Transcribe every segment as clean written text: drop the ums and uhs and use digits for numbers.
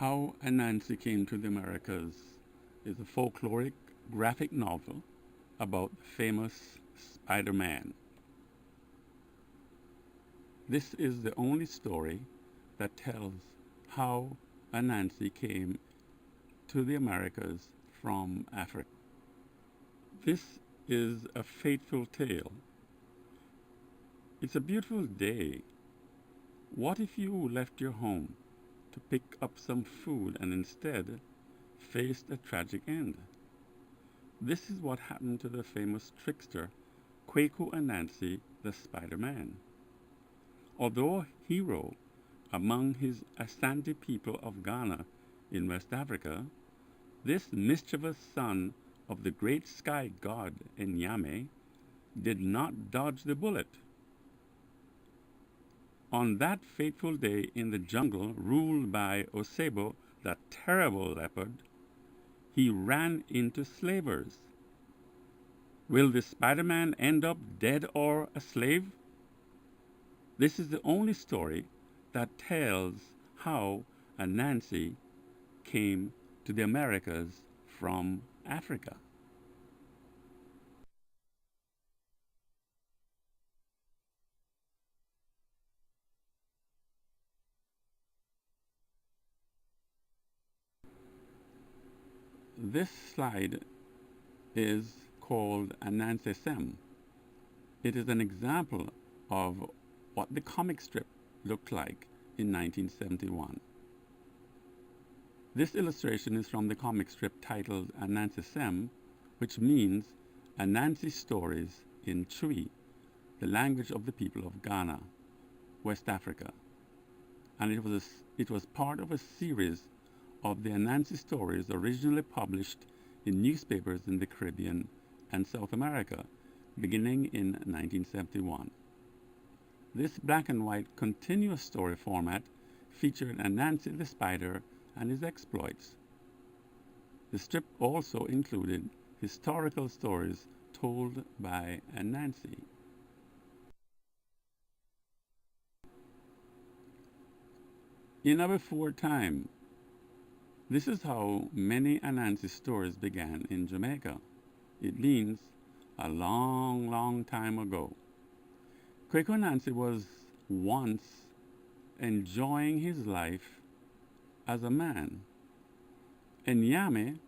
How Anansi Came to the Americas is a folkloric graphic novel about the famous Spider-Man. This is the only story that tells how Anansi came to the Americas from Africa. This is a fateful tale. It's a beautiful day. What if you left your home to pick up some food and instead faced a tragic end? This is what happened to the famous trickster Kweku Anansi the Spider-Man. Although a hero among his Ashanti people of Ghana in West Africa, this mischievous son of the great sky god Nyame did not dodge the bullet. On that fateful day in the jungle ruled by Osebo, the terrible leopard, he ran into slavers. Will the Spider-Man end up dead or a slave? This is the only story that tells how Anansi came to the Americas from Africa. This slide is called ANANSESEM. It is an example of what the comic strip looked like in 1971. This illustration is from the comic strip titled ANANSESEM, which means AnansiStories in Twi, the language of the people of Ghana, West Africa. And it was part of a series of the AnansiStories originally published in newspapers in the Caribbean and South America, beginning in 1971. This black and white continuous story format featured Anansi the Spider and his exploits. The strip also included historical stories told by Anansi. In a before time, this is how many Anansi stories began in Jamaica. It means a long, long time ago. Kweku Anansi was once enjoying his life as a man. And Nyame,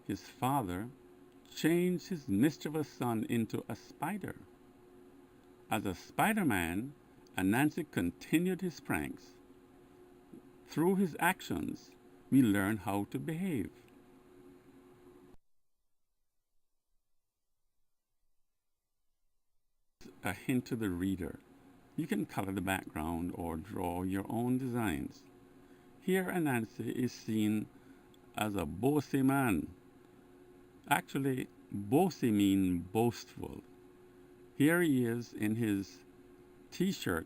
his father, changed his mischievous son into a spider. As a Spider-Man, Anansi continued his pranks. Through his actions, we learn how to behave. A hint to the reader. You can color the background or draw your own designs. Here Anansi is seen as a bossy man. Actually, bossy means boastful. Here he is in his t-shirt,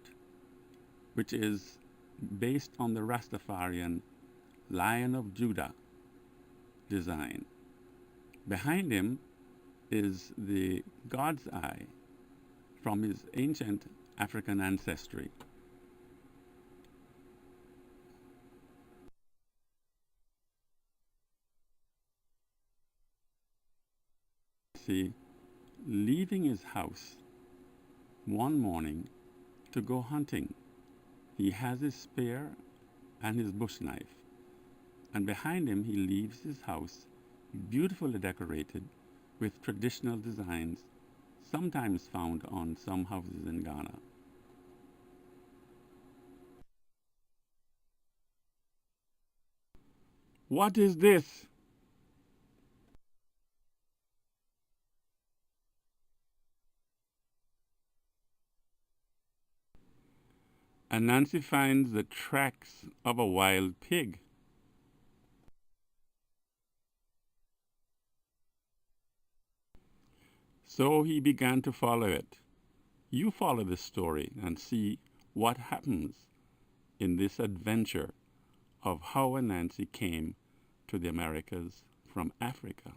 which is based on the Rastafarian Lion of Judah design. Behind him is the God's eye from his ancient African ancestry. See, leaving his house one morning to go hunting. He has his spear and his bush knife, and behind him he leaves his house beautifully decorated with traditional designs sometimes found on some houses in Ghana. What is this? Anansi finds the tracks of a wild pig. So he began to follow it. You follow this story and see what happens in this adventure of how Anansi came to the Americas from Africa.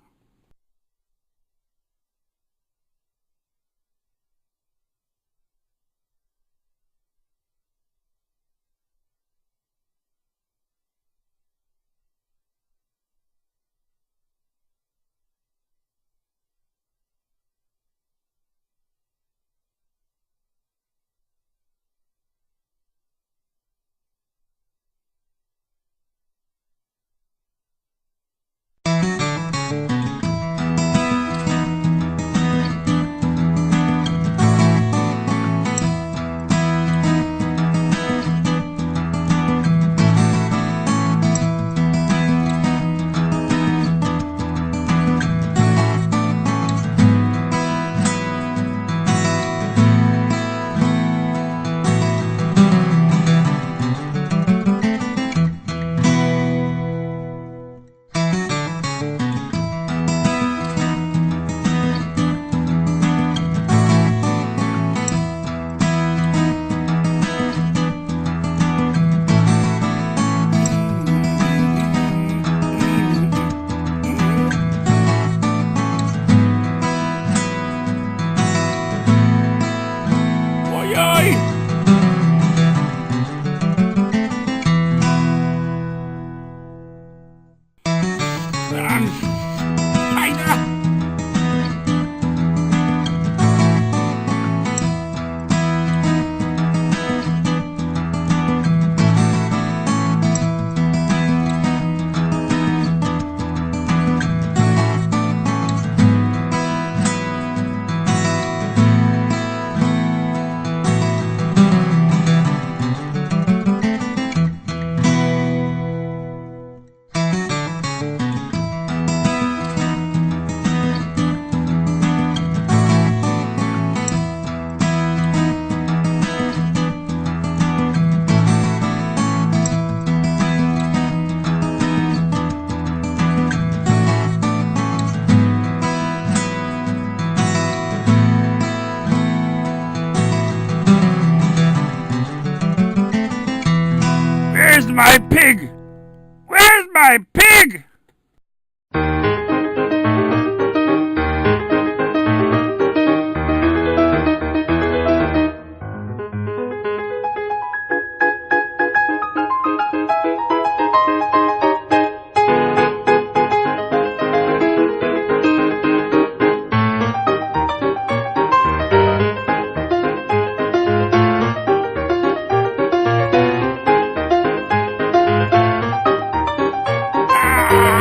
Spider! Where's my pig? Where's my pig? Ah!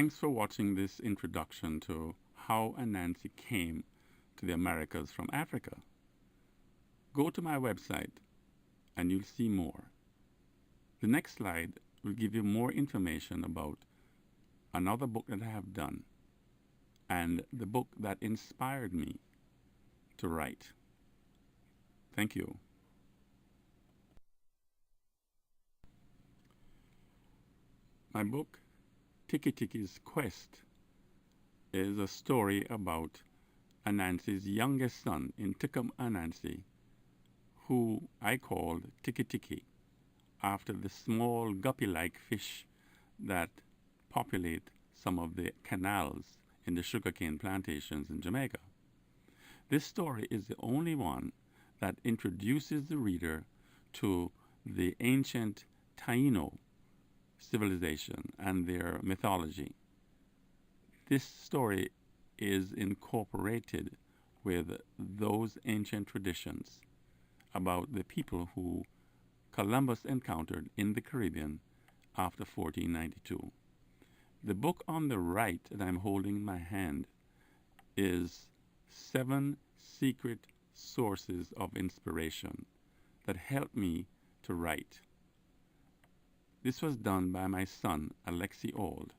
Thanks for watching this introduction to how Anansi came to the Americas from Africa. Go to my website and you'll see more. The next slide will give you more information about another book that I have done and the book that inspired me to write. Thank you. My book, Tiki Tiki's Quest, is a story about Anansi's youngest son, Kweku Anansi, who I called Tiki Tiki, after the small guppy-like fish that populate some of the canals in the sugarcane plantations in Jamaica. This story is the only one that introduces the reader to the ancient Taino civilization and their mythology. This story is incorporated with those ancient traditions about the people who Columbus encountered in the Caribbean after 1492. The book on the right that I'm holding in my hand is 7 secret sources of inspiration that helped me to write. This was done by my son, Auld.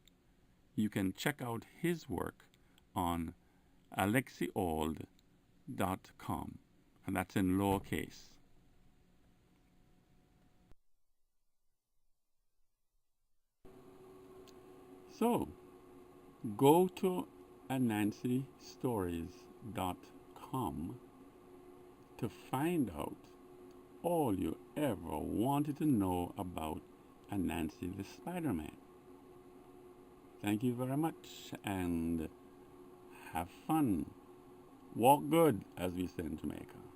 You can check out his work on AnansiStories.com, and that's in lowercase. So, go to AnansiStories.com to find out all you ever wanted to know about Nyame the Spider-Man. Thank you very much and have fun. Walk good, as we say in Jamaica.